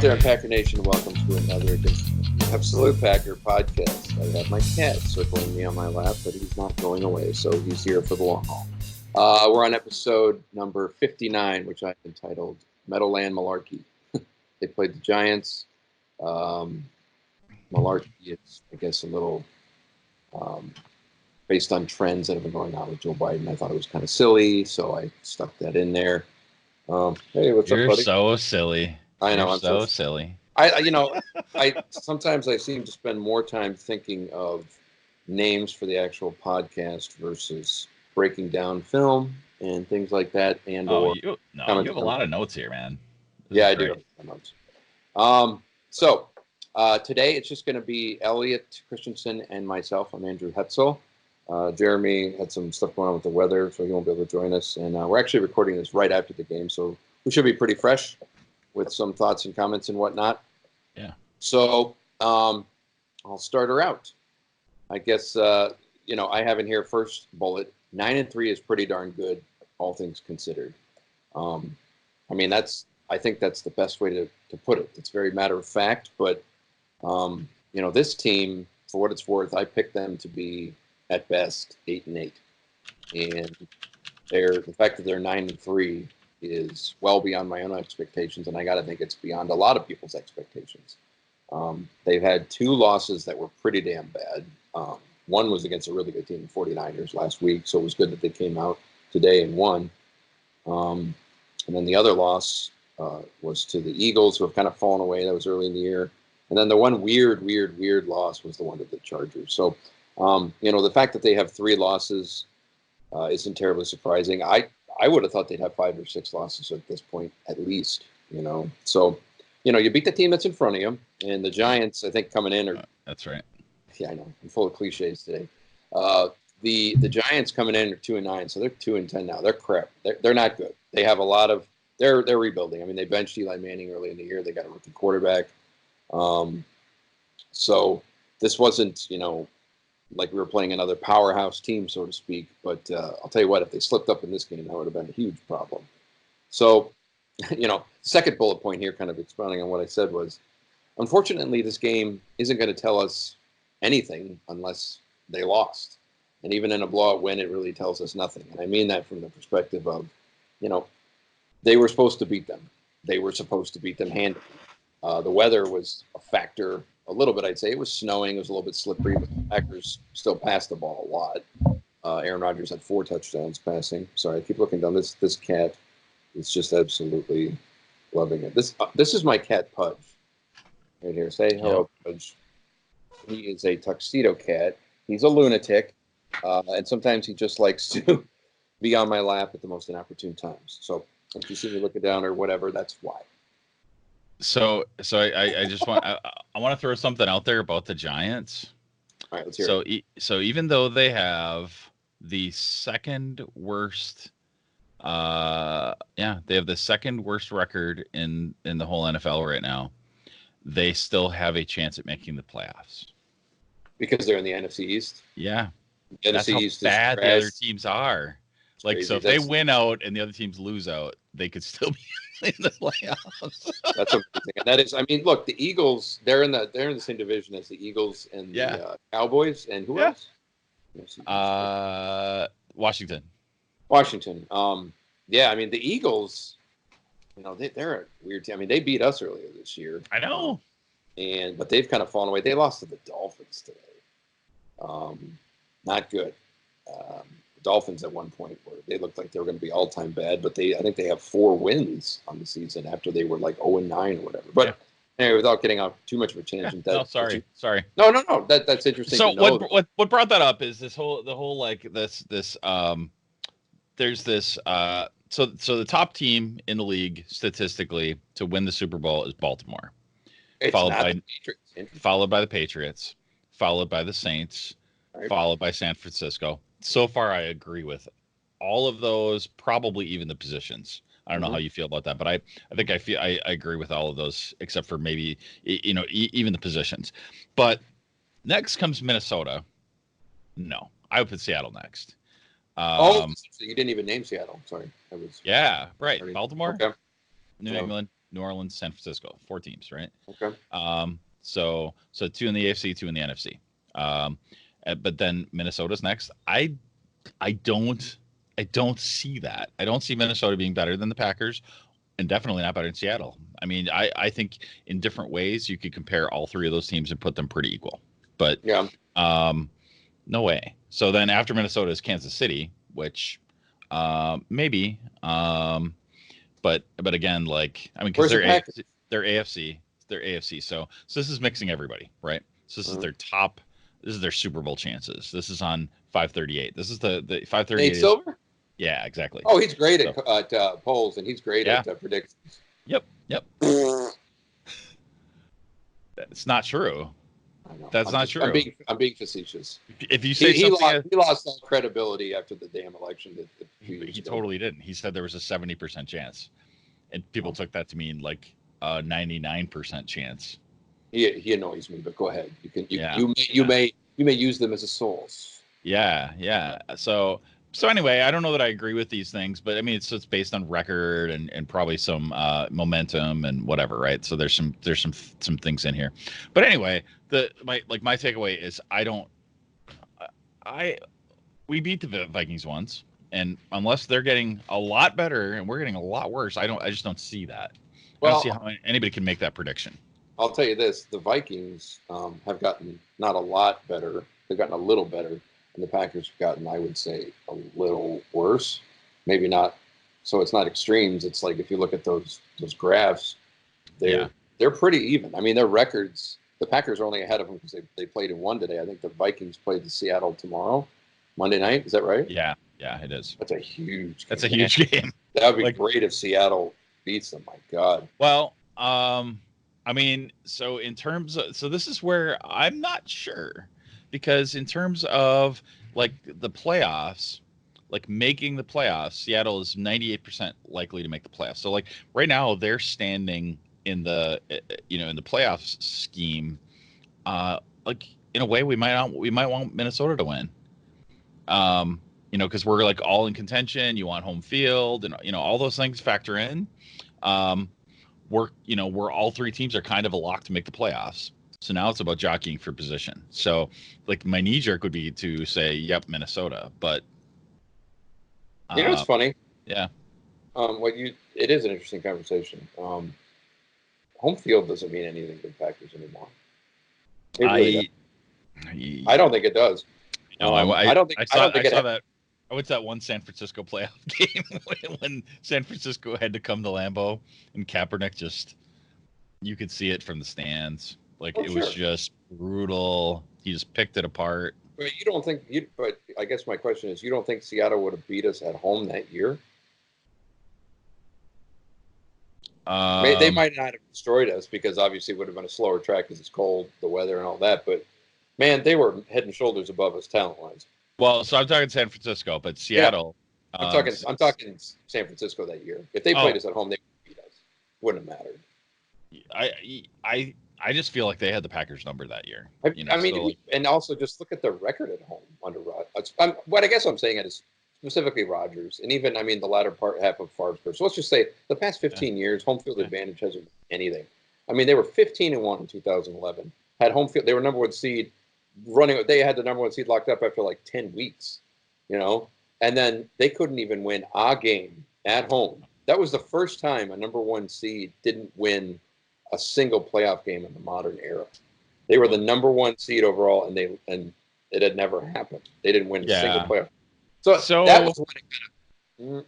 there in Packer Nation? Welcome to another edition of the Absolute Packer podcast. I have my cat circling me on my lap, but he's not going away, so he's here for the long haul. We're on episode number 59, which I've entitled Meadowland Mularky. They played the Giants. Mularky is, I guess, a little based on trends that have been going on with Joe Biden. I thought it was kind of silly, so I stuck that in there. Hey, what's up, buddy? You're so silly. I know, You're I'm so silly. I sometimes I seem to spend more time thinking of names for the actual podcast versus breaking down film and things like that. And you have a lot of notes here, man. Yeah, I do have notes. So today it's just going to be Elliot Christensen and myself. I'm Andrew Hetzel. Jeremy had some stuff going on with the weather, so he won't be able to join us. And we're actually recording this right after the game, so we should be pretty fresh with some thoughts and comments and whatnot. Yeah. So I'll start her out. I guess, I have in here first bullet. 9-3 is pretty darn good, all things considered. I think that's the best way to put it. It's very matter of fact, but, this team, for what it's worth, I picked them to be at best 8-8. And the fact that they're 9-3 is well beyond my own expectations, and I got to think it's beyond a lot of people's expectations. They've had two losses that were pretty damn bad. One was against a really good team, the 49ers, last week, so it was good that they came out today and won. And then the other loss was to the Eagles, who have kind of fallen away. That was early in the year. And then the one weird loss was the one to the Chargers. So, the fact that they have three losses isn't terribly surprising. I would have thought they'd have 5 or 6 losses at this point, at least, So, you beat the team that's in front of you, and the Giants, I think, coming in are... That's right. Yeah, I know. I'm full of cliches today. The Giants coming in are 2-9, so they're 2-10 now. They're crap. They're not good. They have a lot of... They're rebuilding. I mean, they benched Eli Manning early in the year. They got a rookie quarterback. So this wasn't, like we were playing another powerhouse team, so to speak. But I'll tell you what, if they slipped up in this game, that would have been a huge problem. So, second bullet point here, kind of expounding on what I said, was, unfortunately, this game isn't going to tell us anything unless they lost. And even in a blowout win, it really tells us nothing. And I mean that from the perspective of, they were supposed to beat them. They were supposed to beat them handily. The weather was a factor a little bit, I'd say. It was snowing. It was a little bit slippery, but the Packers still passed the ball a lot. Aaron Rodgers had 4 touchdowns passing. Sorry, I keep looking down. This cat is just absolutely loving it. This is my cat, Pudge. Right here. Say hello, Pudge. He is a tuxedo cat. He's a lunatic, and sometimes he just likes to be on my lap at the most inopportune times. So if you see me looking down or whatever, that's why. So I just want I want to throw something out there about the Giants. All right, let's hear it. So even though they have the second worst, they have the second worst record in the whole NFL right now, they still have a chance at making the playoffs. Because they're in the NFC East? Yeah. The That's NFC how East bad the other teams are. Like, crazy. so if they win out and the other teams lose out, they could still be in the playoffs. That's amazing. And that is, look, the Eagles, they're in the same division as the Eagles and the Cowboys. And who else? Washington. The Eagles, they're a weird team. They beat us earlier this year. I know. But they've kind of fallen away. They lost to the Dolphins today. Not good. The Dolphins at one point they looked like they were going to be all-time bad, but I think they have 4 wins on the season after they were like 0-9 or whatever. But anyway, without getting off too much of a tangent, sorry. No. That's interesting. So what brought that up is there's this so the top team in the league statistically to win the Super Bowl is Baltimore. Followed by the Patriots, followed by the Saints, followed by San Francisco. So far, I agree with all of those, probably even the positions. I don't know how you feel about that, but I think I agree with all of those, except for maybe, even the positions. But next comes Minnesota. No, I would put Seattle next. So you didn't even name Seattle. Sorry. Yeah, right. Baltimore, okay. New England, New Orleans, San Francisco. 4 teams, right? Okay. So 2 in the AFC, 2 in the NFC. But then Minnesota's next. I don't see that. I don't see Minnesota being better than the Packers, and definitely not better than Seattle. I mean, I think in different ways you could compare all 3 of those teams and put them pretty equal. But yeah, no way. So then after Minnesota is Kansas City, which maybe, but again, like, I mean, because they're AFC. So this is mixing everybody, right? So this is their top. This is their Super Bowl chances. This is on 538. This is the 538. Nate Silver? Yeah, exactly. Oh, he's great at polls, and he's great at predictions. Yep. It's not true. That's not true. I'm being facetious. If you say he lost all credibility after the damn election. He totally didn't. He said there was a 70% chance, and people took that to mean like a 99% chance. He annoys me, but go ahead. You may use them as a source. Yeah. So anyway, I don't know that I agree with these things, but I mean it's based on record and probably some momentum and whatever, right? So there's some things in here. But anyway, my takeaway is we beat the Vikings once, and unless they're getting a lot better and we're getting a lot worse, I just don't see that. I don't see how anybody can make that prediction. I'll tell you this: the Vikings have gotten not a lot better; they've gotten a little better, and the Packers have gotten, I would say, a little worse. Maybe not. So it's not extremes. It's like if you look at those graphs, they're pretty even. I mean, their records. The Packers are only ahead of them because they played in one today. I think the Vikings played the Seattle tomorrow, Monday night. Is that right? Yeah, it is. That's a huge game. That's a huge game. That would be great if Seattle beats them. My God. Well, I mean, so in terms of, so this is where I'm not sure, because in terms of like the playoffs, like making the playoffs, Seattle is 98% likely to make the playoffs. So like right now they're standing in the, in the playoffs scheme, like in a way we might want Minnesota to win. Because we're like all in contention. You want home field, and all those things factor in. We're all 3 teams are kind of a lock to make the playoffs. So now it's about jockeying for position. So like my knee jerk would be to say, yep, Minnesota, but it's funny. Yeah. It is an interesting conversation. Home field doesn't mean anything to the Packers anymore. I don't think it does. No, I don't think I saw that. I went to that one San Francisco playoff game when San Francisco had to come to Lambeau, and Kaepernick you could see it from the stands. Like it was just brutal. He just picked it apart. But you don't think but I guess my question is, you don't think Seattle would have beat us at home that year? They might not have destroyed us because obviously it would have been a slower track because it's cold, the weather, and all that. But man, they were head and shoulders above us talent-wise. Well, so I'm talking San Francisco, but Seattle. Yeah, I'm talking San Francisco that year. If they played us at home, they would beat us. Wouldn't have mattered. I just feel like they had the Packers number that year. And also just look at their record at home under Rodgers. What I guess I'm saying is specifically Rodgers, and even the latter half of Favre's career. So let's just say the past 15 years, home field advantage hasn't been anything. I mean, they were 15-1 in 2011. Had home field. They were number 1 seed. They had the number 1 seed locked up after like 10 weeks, and then they couldn't even win a game at home. That was the first time a number 1 seed didn't win a single playoff game in the modern era. They were the number 1 seed overall, and it had never happened. They didn't win a single playoff. So that was when it kind of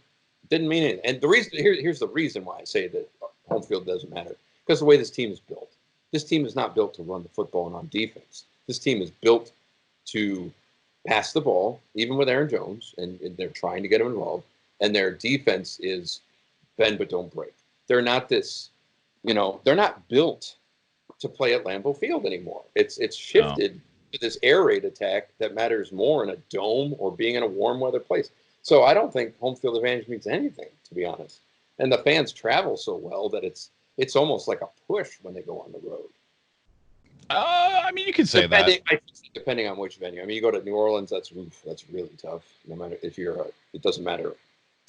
didn't mean anything. And the reason here's the reason why I say that home field doesn't matter, because the way this team is built. This team is not built to run the football and on defense. This team is built to pass the ball, even with Aaron Jones, and they're trying to get him involved. And their defense is bend but don't break. They're not this, they're not built to play at Lambeau Field anymore. It's shifted to this air raid attack that matters more in a dome or being in a warm weather place. So I don't think home field advantage means anything, to be honest. And the fans travel so well that it's almost like a push when they go on the road. I mean, you could say that. Depending on which venue. I mean, you go to New Orleans, that's really tough. No matter if it doesn't matter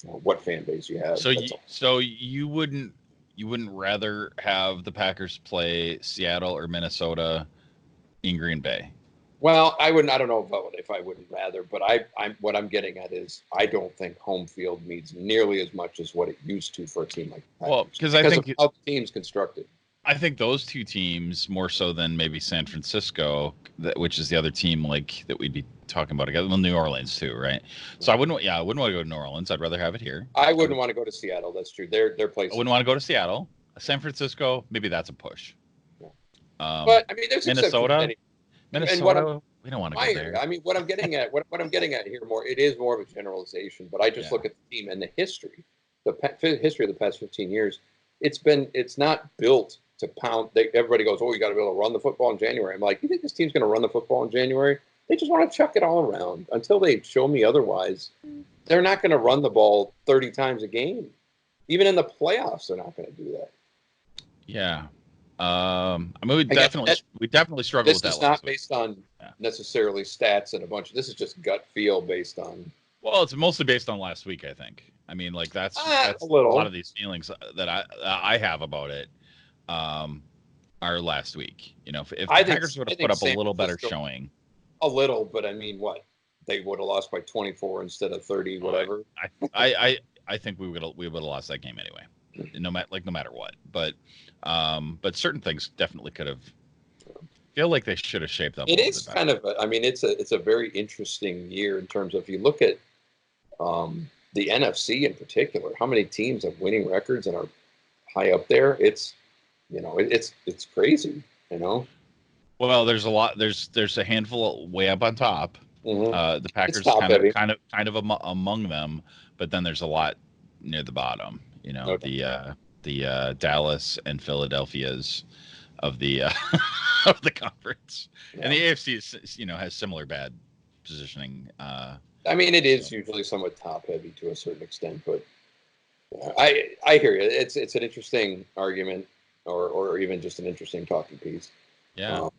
what fan base you have. So you wouldn't. you wouldn't rather have the Packers play Seattle or Minnesota in Green Bay? Well, I wouldn't. I don't know about if I wouldn't rather, but what I'm getting at is I don't think home field means nearly as much as what it used to for a team like the Packers. Well, because I think of how the team's constructed. I think those two teams more so than maybe San Francisco, which is the other team like that we'd be talking about again. Well, New Orleans too, right? So I wouldn't want to go to New Orleans. I'd rather have it here. I wouldn't want to go to Seattle. That's true. Their place. I wouldn't want to go to Seattle. San Francisco, maybe that's a push. But I mean, there's Minnesota. Minnesota, we don't want to go there. I mean, what I'm getting at, what I'm getting at here more, it is more of a generalization. But I just look at the team and the history, history of the past 15 years. It's not built to pound. Everybody goes, oh, you got to be able to run the football in January. I'm like, you think this team's going to run the football in January? They just want to chuck it all around until they show me otherwise. They're not going to run the ball 30 times a game. Even in the playoffs, they're not going to do that. Yeah. I mean, we definitely struggled with that. This is not based on necessarily stats and a bunch of. This is just gut feel based on. Well, it's mostly based on last week, I think. I mean, like that's a lot of these feelings that I have about it. Are last week. You know, if the Packers would have put up a little better showing. A little, but I mean, what they would have lost by 24 instead of 30, whatever. I think we would have lost that game anyway, no matter what. But certain things definitely could have. Feel like they should have shaped up. It is kind of. I mean, it's a very interesting year in terms of if you look at the NFC in particular. How many teams have winning records and are high up there? It's crazy. You know. Well, there's a lot. There's a handful way up on top. Mm-hmm. The Packers kind of among them, but then there's a lot near the bottom. You know, okay. the Dallas and Philadelphia's of the of the conference, and the AFC is, has similar bad positioning. I mean, it is usually somewhat top heavy to a certain extent, but I hear you. It's an interesting argument, or even just an interesting talking piece. Yeah.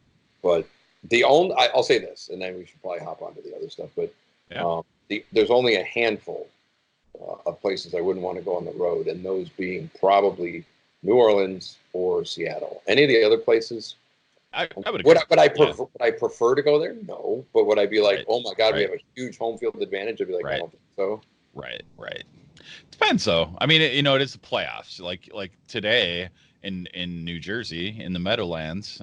But I'll say this, and then we should probably hop onto the other stuff. But there's only a handful of places I wouldn't want to go on the road, and those being probably New Orleans or Seattle. Any of the other places, I would agree. Would I prefer to go there? No. But would I be like, oh my God, we have a huge home field advantage? I'd be like, I don't think so. Right. Depends though. I mean, it is the playoffs. Like today. In New Jersey, in the Meadowlands,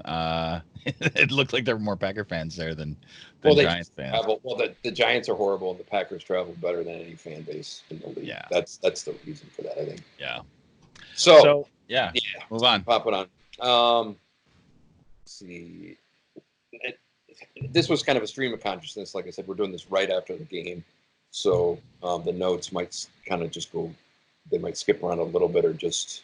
it looked like there were more Packer fans there than Giants fans. The Giants are horrible, and the Packers travel better than any fan base in the league. Yeah, that's the reason for that, I think. Yeah. So move on. Pop it on. Let's see. This was kind of a stream of consciousness. Like I said, we're doing this right after the game, so the notes might kind of just go. They might skip around a little bit, or just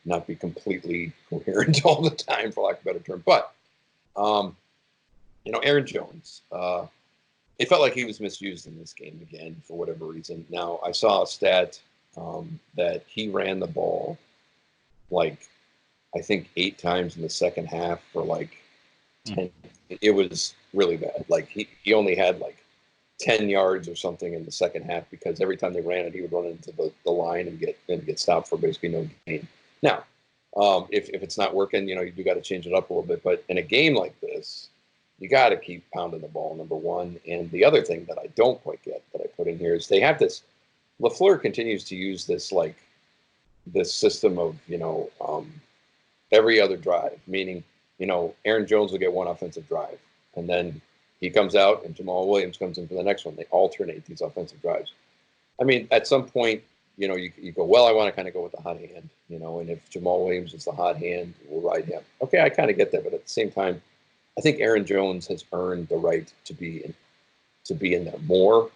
not be completely coherent all the time, for lack of a better term. But Aaron Jones, it felt like he was misused in this game again for whatever reason. Now I saw a stat that he ran the ball I think 8 times in the second half for 10. It was really bad. He only had 10 yards or something in the second half, because every time they ran it, he would run into the line and get stopped for basically no gain. Now, if it's not working, you do got to change it up a little bit. But in a game like this, you got to keep pounding the ball, number one. And the other thing that I don't quite get that I put in here is they have this. LaFleur continues to use this this system of every other drive, meaning Aaron Jones will get one offensive drive, and then he comes out and Jamal Williams comes in for the next one. They alternate these offensive drives. I mean, at some point, you go, well, I want to kind of go with the hot hand, and if Jamal Williams is the hot hand, we'll ride him. Okay, I kind of get that, but at the same time, I think Aaron Jones has earned the right to be in there more,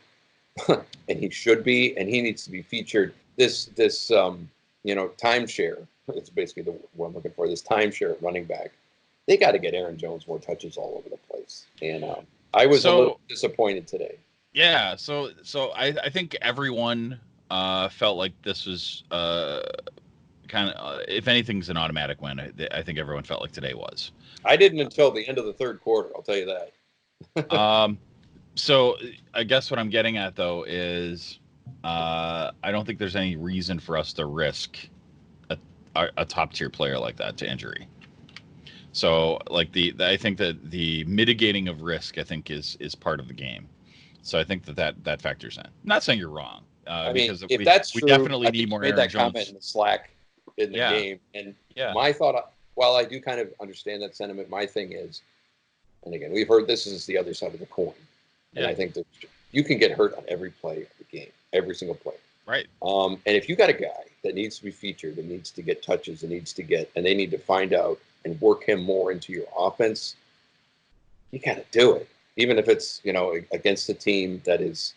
and he should be, and he needs to be featured. This timeshare. It's basically what I'm looking for. This timeshare running back. They got to get Aaron Jones more touches all over the place, and I was a little disappointed today. Yeah, so I think everyone felt like this was kind of, if anything's an automatic win, I think everyone felt like today was. I didn't until the end of the third quarter. I'll tell you that. So I guess what I'm getting at though is I don't think there's any reason for us to risk a top tier player like that to injury. So like I think that the mitigating of risk, I think is part of the game. So I think that factors in. I'm not saying you're wrong, I mean, because if that's we true, definitely I need think you more made Aaron that Jones. comment in the Slack in the game. And my thought, while I do kind of understand that sentiment, my thing is, and again, we've heard this is the other side of the coin. And I think that you can get hurt on every play of the game, every single play. Right. And if you got a guy that needs to be featured and needs to get touches and they need to find out and work him more into your offense, you got to do it. Even if it's, against a team that is,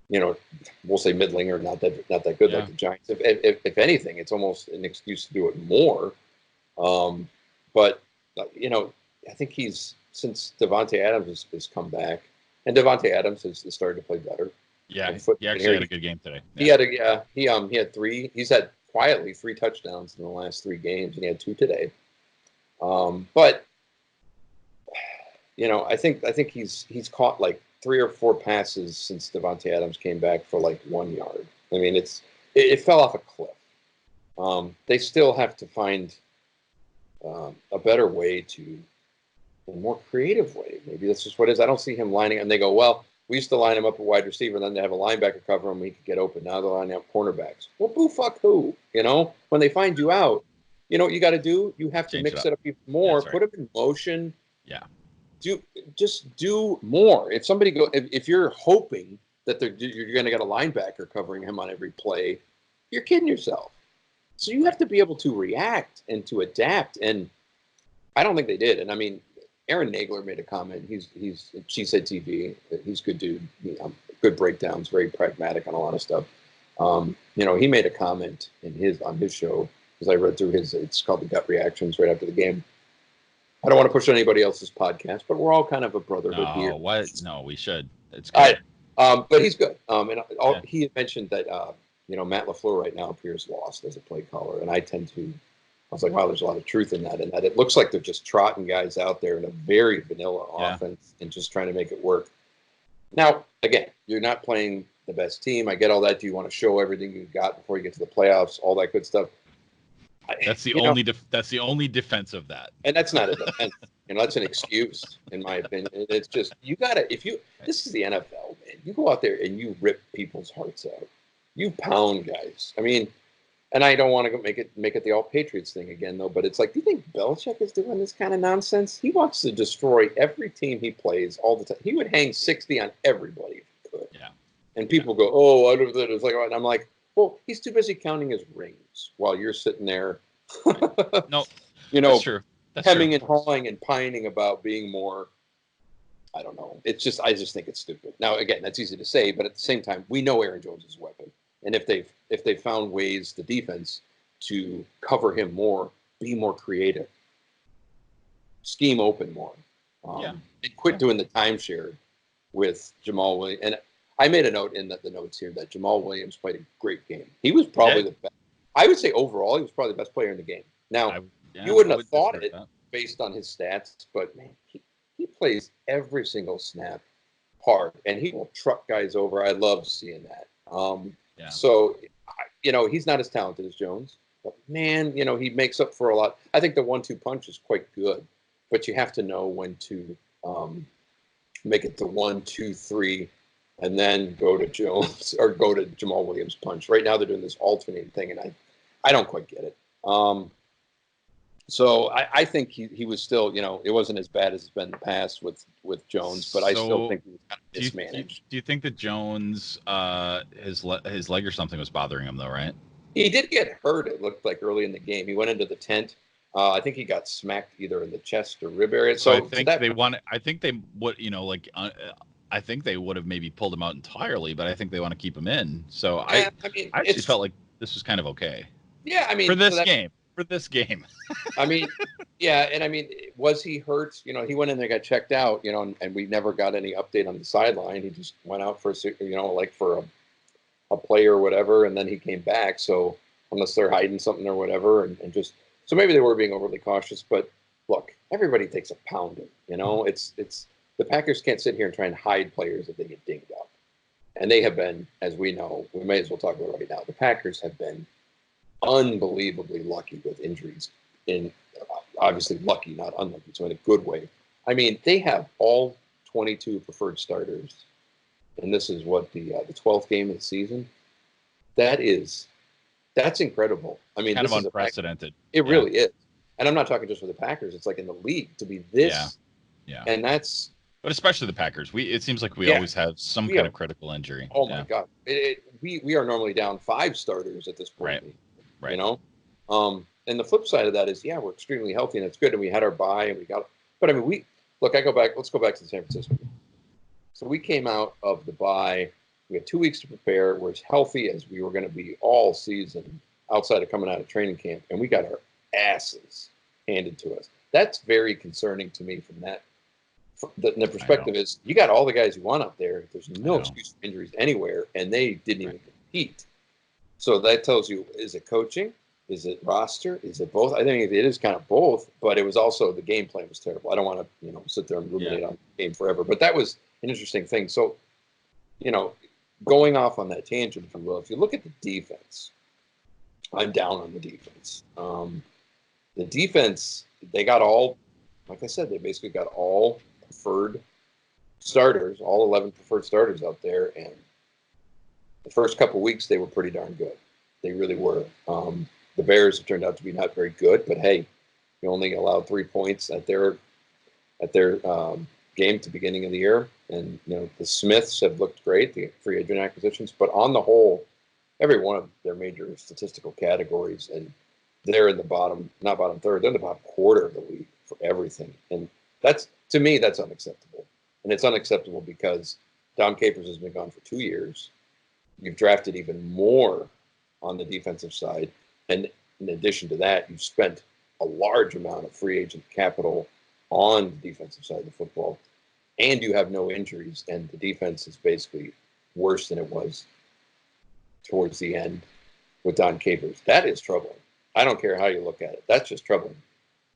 we'll say middling or not that good like the Giants. If anything, it's almost an excuse to do it more. But I think since Davante Adams has come back, and Davante Adams has started to play better. Yeah, he actually had a good game today. Yeah. He had three. He's had quietly 3 touchdowns in the last 3 games, and he had 2 today. But I think he's caught like 3 or 4 passes since Davante Adams came back for like 1 yard. I mean, it fell off a cliff. They still have to find a better way a more creative way. Maybe that's just what it is. I don't see him lining, and they go, well, we used to line him up at wide receiver, and then they have a linebacker cover him, he could get open. Now they're lining up cornerbacks. Well, boo fuck who? When they find you out, you know what you got to do? You have to mix it up even more. Put him in motion. Yeah. Just do more. If somebody if you're hoping that you're going to get a linebacker covering him on every play, you're kidding yourself. So you have to be able to react and to adapt. And I don't think they did. And I mean, Aaron Nagler made a comment. He's She Said TV. He's a good dude. Good breakdowns, very pragmatic on a lot of stuff. He made a comment on his show, because I read through it's called The Gut Reactions right after the game. I don't want to push anybody else's podcast, but we're all kind of a brotherhood here. No, we should. It's good. But he's good. He had mentioned that Matt LaFleur right now appears lost as a play caller, and I was like, wow, there's a lot of truth in that, and that it looks like they're just trotting guys out there in a very vanilla offense and just trying to make it work. Now, again, you're not playing the best team. I get all that. Do you want to show everything you got before you get to the playoffs? All that good stuff. That's the only defense of that. And that's not a defense. That's an excuse, in my opinion. It's just, this is the NFL, man. You go out there and you rip people's hearts out. You pound guys. I mean, and I don't want to make it the all Patriots thing again, though. But it's like, do you think Belichick is doing this kind of nonsense? He wants to destroy every team he plays all the time. He would hang 60 on everybody if he could. Yeah. And people go, oh, I don't know. It's like, and I'm like, well, he's too busy counting his rings while you're sitting there. No, that's true. Hemming and hawing and pining about being more. I don't know. I just think it's stupid. Now, again, that's easy to say, but at the same time, we know Aaron Jones is a weapon. And if they've found ways, the defense, to cover him more, be more creative, scheme open more, and quit doing the timeshare with Jamal Williams. And I made a note in the notes here that Jamal Williams played a great game. He was probably the best. I would say overall, he was probably the best player in the game. Now, you wouldn't have thought it based on his stats, but man, he plays every single snap hard, and he will truck guys over. I love seeing that. So, he's not as talented as Jones, but man, he makes up for a lot. I think the 1-2 punch is quite good, but you have to know when to make it the 1, 2, 3, and then go to Jones or go to Jamal Williams punch. Right now they're doing this alternating thing, and I don't quite get it. So I think he was still, it wasn't as bad as it's been in the past with Jones, but I still think he was kind of mismanaged. Do you think that Jones, his leg or something was bothering him though, right? He did get hurt, it looked like, early in the game. He went into the tent. I think he got smacked either in the chest or rib area. So I think they would have maybe pulled him out entirely, but I think they want to keep him in. So I actually felt like this was kind of okay. Yeah, I mean, for this game. I mean, yeah, and I mean, was he hurt? He went in there, got checked out, and we never got any update on the sideline. He just went out for a play or whatever, and then he came back. So unless they're hiding something or whatever, and just so maybe they were being overly cautious. But look, everybody takes a pounding. It's the Packers can't sit here and try and hide players if they get dinged up, and they have been, as we know, we may as well talk about it right now. The Packers have been unbelievably lucky with injuries. In obviously lucky, not unlucky, so in a good way. I mean, they have all 22 preferred starters, and this is what the 12th game of the season. That's incredible. I mean, kind this of is unprecedented. It really is. And I'm not talking just for the Packers. It's like in the league to be this. Yeah. And that's. But especially the Packers. It seems like we always have some kind of critical injury. Oh my God. We are normally down 5 starters at this point. Right. You know? And the flip side of that is, we're extremely healthy and it's good. And we had our bye and we got, but I mean, let's go back to the San Francisco game. So we came out of the bye. We had 2 weeks to prepare. We're as healthy as we were going to be all season outside of coming out of training camp. And we got our asses handed to us. That's very concerning to me from that. The perspective is you got all the guys you want out there. There's no excuse for injuries anywhere. And they didn't even compete. So that tells you, is it coaching? Is it roster? Is it both? I think it is kind of both, but it was also the game plan was terrible. I don't want to, sit there and ruminate on the game forever, but that was an interesting thing. So, going off on that tangent, if you will, if you look at the defense, I'm down on the defense. The defense, they got all, like I said, they basically got all preferred starters, all 11 preferred starters out there, and the first couple weeks they were pretty darn good. They really were. The Bears have turned out to be not very good, but hey, you only allowed 3 points at their game at the beginning of the year, and the Smiths have looked great, the free agent acquisitions, but on the whole, every one of their major statistical categories, and they're in the bottom, not bottom third, they're in the bottom quarter of the league for everything, and to me that's unacceptable, and it's unacceptable because Dom Capers has been gone for 2 years. You've drafted even more on the defensive side. And in addition to that, you've spent a large amount of free agent capital on the defensive side of the football. And you have no injuries. And the defense is basically worse than it was towards the end with Don Capers. That is troubling. I don't care how you look at it. That's just troubling.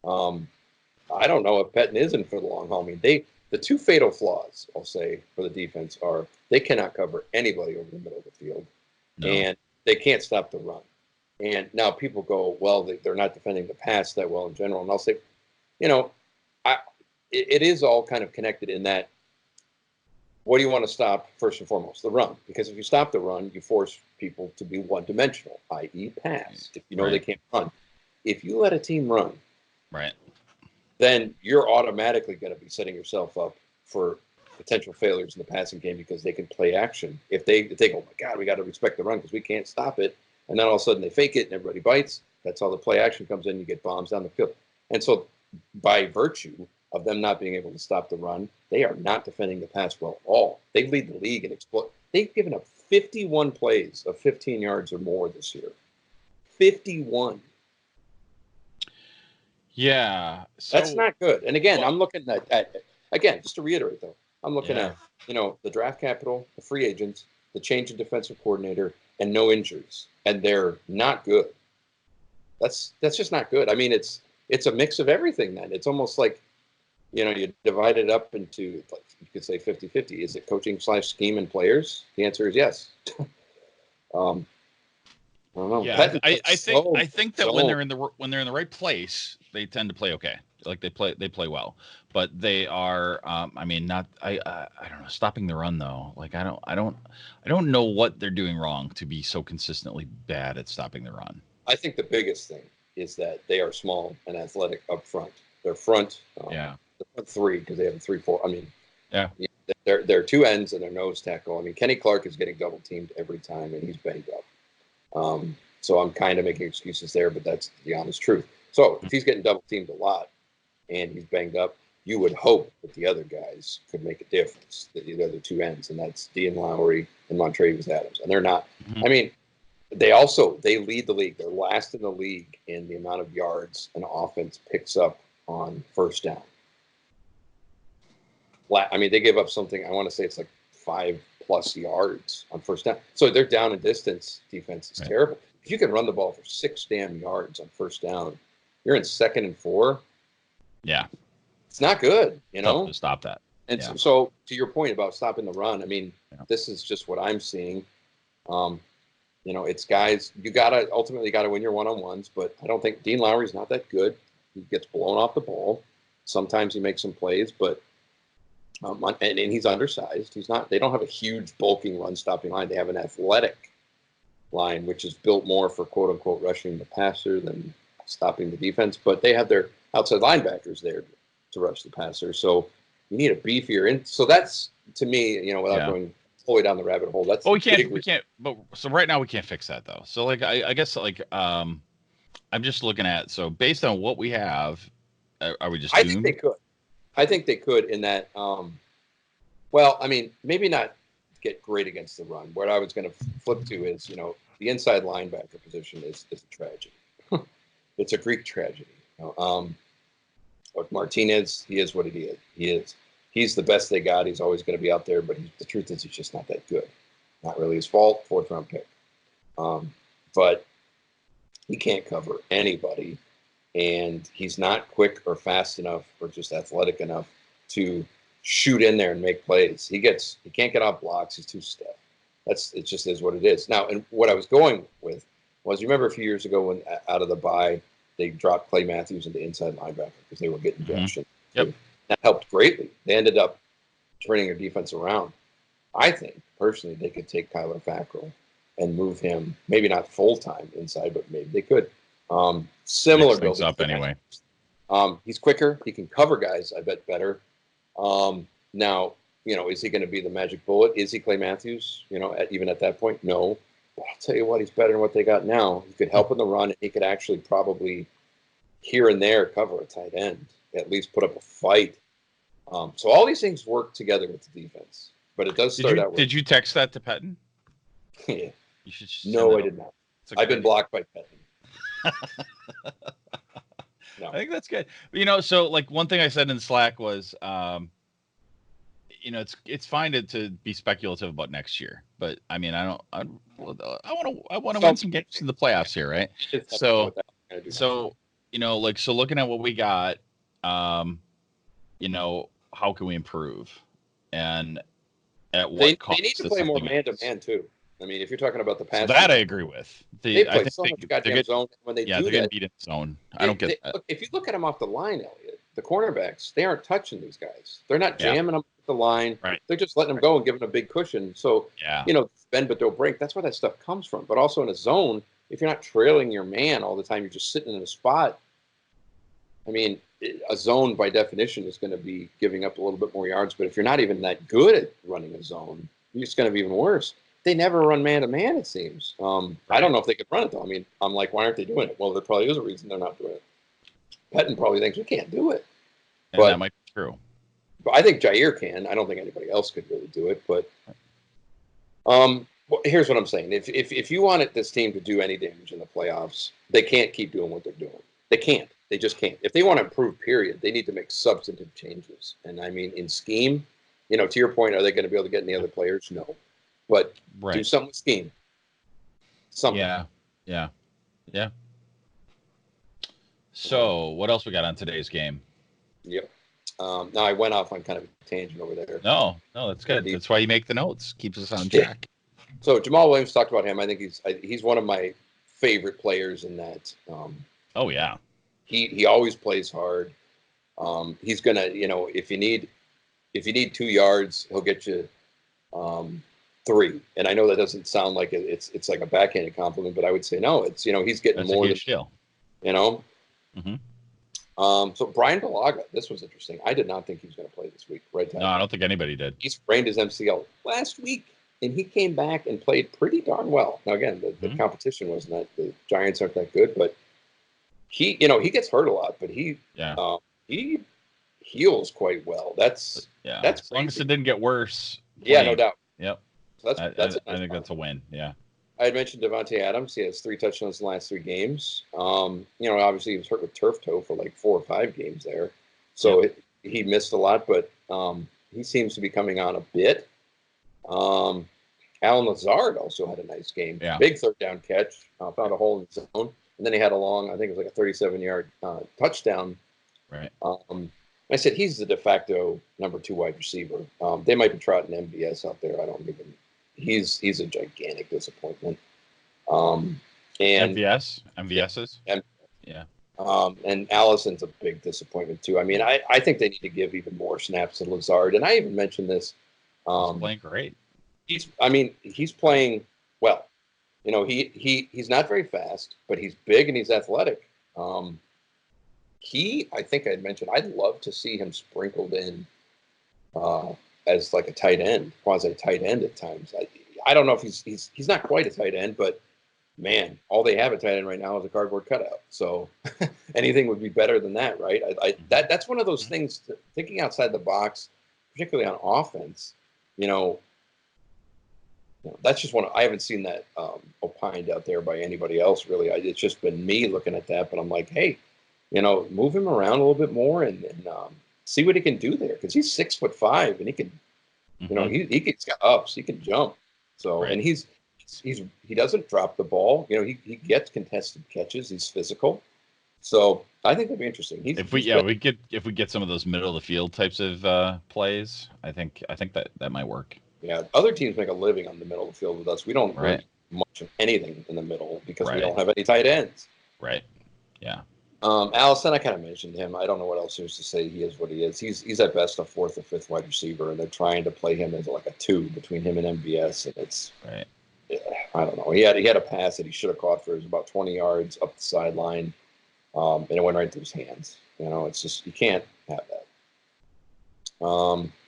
I don't know if Pettine is in for the long haul. I mean, the 2 fatal flaws, I'll say, for the defense are they cannot cover anybody over the middle of the field. No. And they can't stop the run. And now people go, well, they're not defending the pass that well in general. And I'll say, it is all kind of connected in that what do you want to stop first and foremost? The run. Because if you stop the run, you force people to be one-dimensional, i.e. pass. If they can't run. If you let a team run, then you're automatically going to be setting yourself up for potential failures in the passing game because they can play action. If they go, oh my God, we got to respect the run because we can't stop it. And then all of a sudden they fake it and everybody bites. That's how the play action comes in. You get bombs down the field. And so by virtue of them not being able to stop the run, they are not defending the pass well at all. They lead the league in explode. They've given up 51 plays of 15 yards or more this year. 51. Yeah. So, that's not good. And again, I'm looking at again, just to reiterate though, I'm looking at, the draft capital, the free agents, the change in defensive coordinator, and no injuries. And they're not good. That's just not good. I mean, it's a mix of everything then. It's almost like, you divide it up into, like, you could say 50-50. Is it coaching / scheme and players? The answer is yes. I don't know. Yeah, I think that when they're in the right place, they tend to play okay. Like they play well, but they are. I don't know. Stopping the run though, like I don't know what they're doing wrong to be so consistently bad at stopping the run. I think the biggest thing is that they are small and athletic up front. Their front, the front 3 because they have a 3-4. I mean, they're 2 ends and their nose tackle. I mean, Kenny Clark is getting double teamed every time and he's banged up. So I'm kind of making excuses there, but that's the honest truth. So if he's getting double teamed a lot and he's banged up, you would hope that the other guys could make a difference, the other 2 ends, and that's Dean Lowry and Montravius Adams. And they're not. I mean, they lead the league. They're last in the league in the amount of yards an offense picks up on first down. I mean, they give up something, I want to say it's like 5+ yards on first down. So their down and distance defense is terrible. If you can run the ball for 6 damn yards on first down, you're in 2nd and 4. Yeah. It's not good, Tough to stop that. And so to your point about stopping the run, I mean, this is just what I'm seeing. It's guys you gotta ultimately win your one-on-ones, but I don't think Dean Lowry's not that good. He gets blown off the ball. Sometimes he makes some plays, but and he's undersized. He's not. They don't have a huge bulking run-stopping line. They have an athletic line, which is built more for quote-unquote rushing the passer than stopping the defense. But they have their outside linebackers there to rush the passer. So you need a beefier. So that's, to me, without going all the way down the rabbit hole, that's we can't. But so right now we can't fix that though. So like I guess like I'm just looking at, so based on what we have, are we just doomed? I think they could in that. Well, I mean, maybe not get great against the run. What I was going to flip to is, the inside linebacker position is a tragedy. It's a Greek tragedy. But Martinez, he is what he is. He's the best they got. He's always going to be out there, but the truth is he's just not that good. Not really his fault, 4th round pick. But he can't cover anybody, and he's not quick or fast enough or just athletic enough to shoot in there and make plays. He can't get off blocks. He's too stiff. It just is what it is. Now, and what I was going with was, you remember a few years ago when out of the bye, they dropped Clay Matthews into inside linebacker because they were getting action. Yep. That helped greatly. They ended up turning their defense around. I think, personally, they could take Kyler Fackrell and move him, maybe not full-time inside, but maybe they could. Similar build up anyway. He's quicker. He can cover guys, I bet, better. Now, is he going to be the magic bullet? Is he Clay Matthews, even at that point? No. But I'll tell you what, he's better than what they got now. He could help in the run, and he could actually probably here and there cover a tight end, at least put up a fight. So all these things work together with the defense. But it does start out with... Did you text that to Pettin? Yeah. You should no, I did not. I've been blocked by Pettin. No. I think that's good. So like one thing I said in Slack was, it's fine to be speculative about next year, but I mean, I want to win some games in the playoffs here, right? So looking at what we got, how can we improve, and at what cost? They need to play more man-to-man too. I mean, if you're talking about the pass, so that I agree with. They play so much goddamn zone when they do that. They're getting beat in zone. I don't get that. Look, if you look at them off the line, Elliot, the cornerbacks, they aren't touching these guys. They're not jamming them at the line. Right. They're just letting them go and giving them a big cushion. So, bend but don't break. That's where that stuff comes from. But also in a zone, if you're not trailing your man all the time, you're just sitting in a spot. I mean, a zone by definition is going to be giving up a little bit more yards. But if you're not even that good at running a zone, it's going to be even worse. They never run man-to-man, it seems. I don't know if they could run it, though. I mean, I'm like, why aren't they doing it? Well, there probably is a reason they're not doing it. Pettin probably thinks we can't do it. But that might be true. But I think Jair can. I don't think anybody else could really do it. But here's what I'm saying. If you wanted this team to do any damage in the playoffs, they can't keep doing what they're doing. They can't. They just can't. If they want to improve, period, they need to make substantive changes. And, I mean, in scheme, to your point, are they going to be able to get any other players? No. But do something with scheme. Something. Yeah. So, what else we got on today's game? Yep. Now, I went off on kind of a tangent over there. No, that's good. That's why you make the notes. Keeps us on track. So, Jamal Williams talked about him. I think he's one of my favorite players in that. Oh, yeah. He always plays hard. He's going to, if you need 2 yards, he'll get you 3. And I know that doesn't sound like it's like a backhanded compliment, but I would say no. It's he's getting that's more a huge deal. Mm-hmm. So Brian Bulaga, this was interesting. I did not think he was going to play this week. Right? No, I don't think anybody did. He sprained his MCL last week, and he came back and played pretty darn well. Now again, the competition wasn't that the Giants aren't that good, but he gets hurt a lot, but he heals quite well. That's as long as it didn't get worse. Yeah, no doubt. Yep. So I think that's a win. Yeah. I had mentioned Davante Adams. He has 3 touchdowns in the last 3 games. Obviously he was hurt with turf toe for like 4 or 5 games there. So he missed a lot, but he seems to be coming on a bit. Alan Lazard also had a nice game. Yeah. Big 3rd down catch. Found a hole in the zone. And then he had a long, I think it was like a 37-yard touchdown. Right. I said he's the de facto number 2 wide receiver. They might be trotting MVS out there. I don't even. He's a gigantic disappointment. And MVSs. Yeah. And Allison's a big disappointment too. I mean, I think they need to give even more snaps to Lazard. And I even mentioned this. He's playing great. He's playing well. You know, he's not very fast, but he's big and he's athletic. I think I'd mentioned I'd love to see him sprinkled in as like a tight end, quasi tight end at times. I don't know if he's not quite a tight end, but man, all they have at tight end right now is a cardboard cutout. So anything would be better than that, right? That's one of those things. Thinking outside the box, particularly on offense, you know, that's just one. I haven't seen that opined out there by anybody else, really. It's just been me looking at that, but I'm like, hey, you know, move him around a little bit more and see what he can do there, because he's 6'5" and he can, you know, he's got ups, he can jump. So and he doesn't drop the ball. You know, he gets contested catches. He's physical. So I think that'd be interesting. If we get some of those middle of the field types of plays, I think that might work. Yeah, other teams make a living on the middle of the field with us. We don't really much of anything in the middle because we don't have any tight ends. Right. Yeah. Allison, I kind of mentioned him. I don't know what else there's to say. He is what he is. He's at best a fourth or fifth wide receiver, and they're trying to play him as like a 2 between him and MVS, and it's right. I don't know. He had a pass that he should have caught for about 20 yards up the sideline, and it went right through his hands. You know, it's just you can't have that.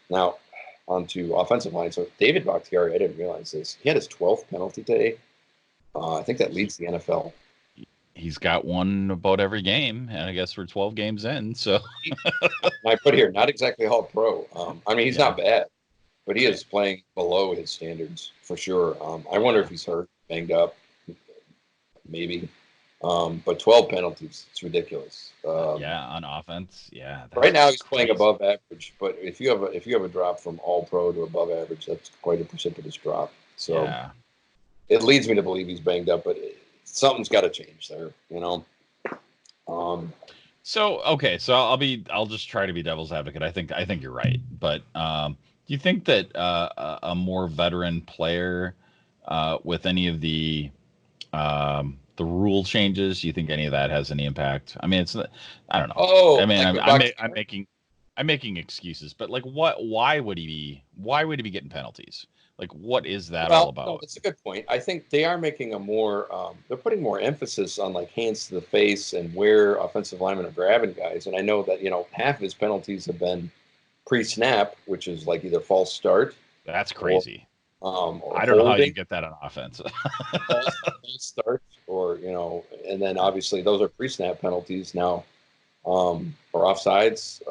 Now, on to offensive line. So David Bakhtiari, I didn't realize this. He had his 12th penalty today. I think that leads the NFL. He's got one about every game, and I guess we're 12 games in. So I put here, not exactly all pro. I mean, he's not bad, but he is playing below his standards for sure. I wonder if he's hurt, banged up, maybe. But 12 penalties, it's ridiculous. On offense, right now he's playing above average, but if you have a drop from all pro to above average, that's quite a precipitous drop. So it leads me to believe he's banged up, but something's got to change there, you know. So I'll just try to be devil's advocate. I think you're right, but do you think that a more veteran player with any of the rule changes, do you think any of that has any impact? I mean, I don't know. Oh, I mean, I'm making excuses, but like, why would he be getting penalties? Like, what is that all about? No, that's a good point. I think they are making a more, they're putting more emphasis on like hands to the face and where offensive linemen are grabbing guys. And I know that, you know, half of his penalties have been pre-snap, which is like either false start. That's crazy. Or I don't know how you get that on offense. false start, or, you know, and then obviously those are pre-snap penalties now, or offsides.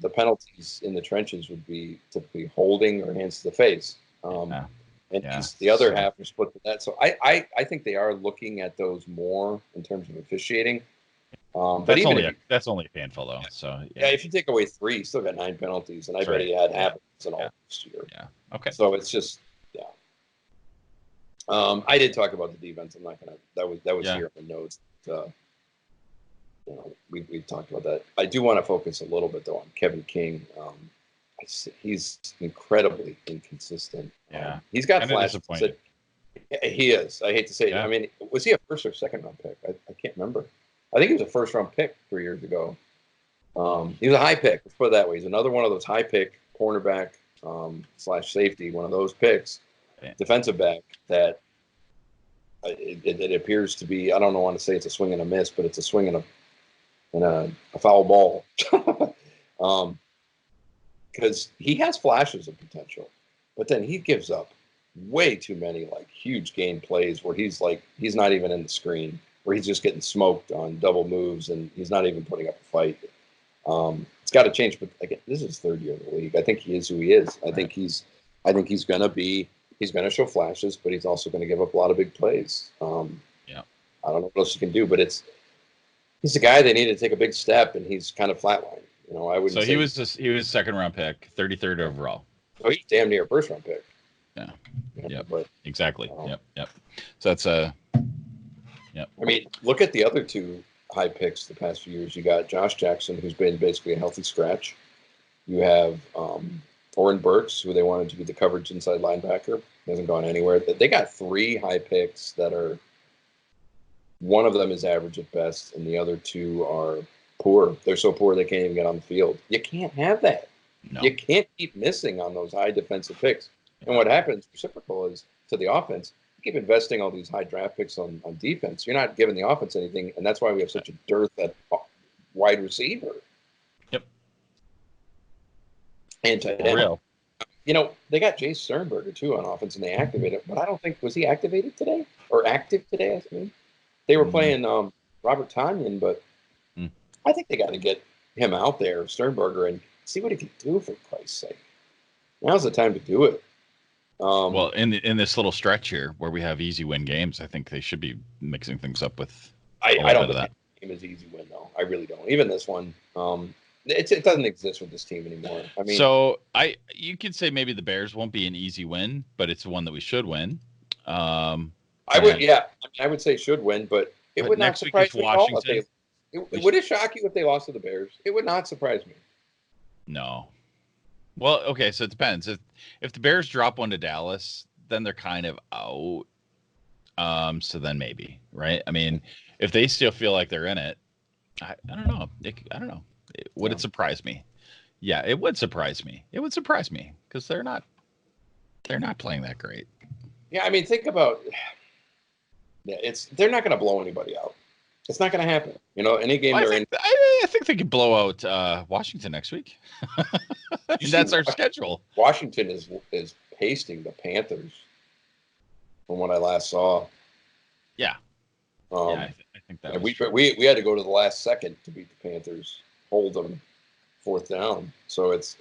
The penalties in the trenches would be typically holding or hands to the face. The other half are split with that. So I think they are looking at those more in terms of officiating. That's only a handful though. So if you take away 3, you still got 9 penalties, and I bet he had half in all this year. Yeah. Okay. So it's just I did talk about the defense. I'm not gonna. That was here in the notes. You know, we talked about that. I do want to focus a little bit though on Kevin King. He's incredibly inconsistent. He's got flashes. He is. I hate to say it. I mean, was he a first or second round pick? I can't remember. I think he was a first round pick 3 years ago. He was a high pick. Let's put it that way. He's another one of those high pick cornerback / safety, one of those picks, defensive back that it appears to be. I don't want to say it's a swing and a miss, but it's a swing and a foul ball. Because he has flashes of potential, but then he gives up way too many like huge game plays where he's not even in the screen, where he's just getting smoked on double moves and he's not even putting up a fight. It's got to change. But again, this is his 3rd year in the league. I think he is who he is. I think he's gonna show flashes, but he's also going to give up a lot of big plays. I don't know what else you can do, but he's a guy they need to take a big step, and he's kind of flatlined. You know, I would. So he was 2nd round pick, 33rd overall. Oh, he's damn near 1st round pick. Yeah. Yeah. But exactly. Yep. So that's I mean, look at the other 2 high picks the past few years. You got Josh Jackson, who's been basically a healthy scratch. You have Oren Burks, who they wanted to be the coverage inside linebacker. He hasn't gone anywhere. They got 3 high picks that are One of them is average at best, and the other two are poor. They're so poor they can't even get on the field. You can't have that. No. You can't keep missing on those high defensive picks. And what happens, reciprocal, is to the offense, you keep investing all these high draft picks on defense. You're not giving the offense anything, and that's why we have such a dearth at wide receiver. Yep. And tight end. You know, they got Jay Sternberger, too, on offense, and they activated him. But I don't think – was he activated today? Or active today, I mean? They were playing Robert Tonyan, but I think they got to get him out there, Sternberger, and see what he can do, for Christ's sake. Now's the time to do it. Well, in this little stretch here where we have easy win games, I think they should be mixing things up with I don't think that game is easy win, though. I really don't. Even this one, it doesn't exist with this team anymore. I mean, so you could say maybe the Bears won't be an easy win, but it's one that we should win. I would say should win, but it would not surprise me at all. Would it shock you if they lost to the Bears? It would not surprise me. No. Well, okay, so it depends. If the Bears drop one to Dallas, then they're kind of out. So then maybe, right? I mean, if they still feel like they're in it, I don't know. I don't know. Would it surprise me? Yeah, it would surprise me. It would surprise me because they're not playing that great. Yeah, I mean, think about they're not going to blow anybody out. It's not going to happen. You know, any game they're in. I think they could blow out Washington next week. That's our schedule. Washington is pasting the Panthers from what I last saw. Yeah. I think that we had to go to the last second to beat the Panthers, hold them fourth down. So it's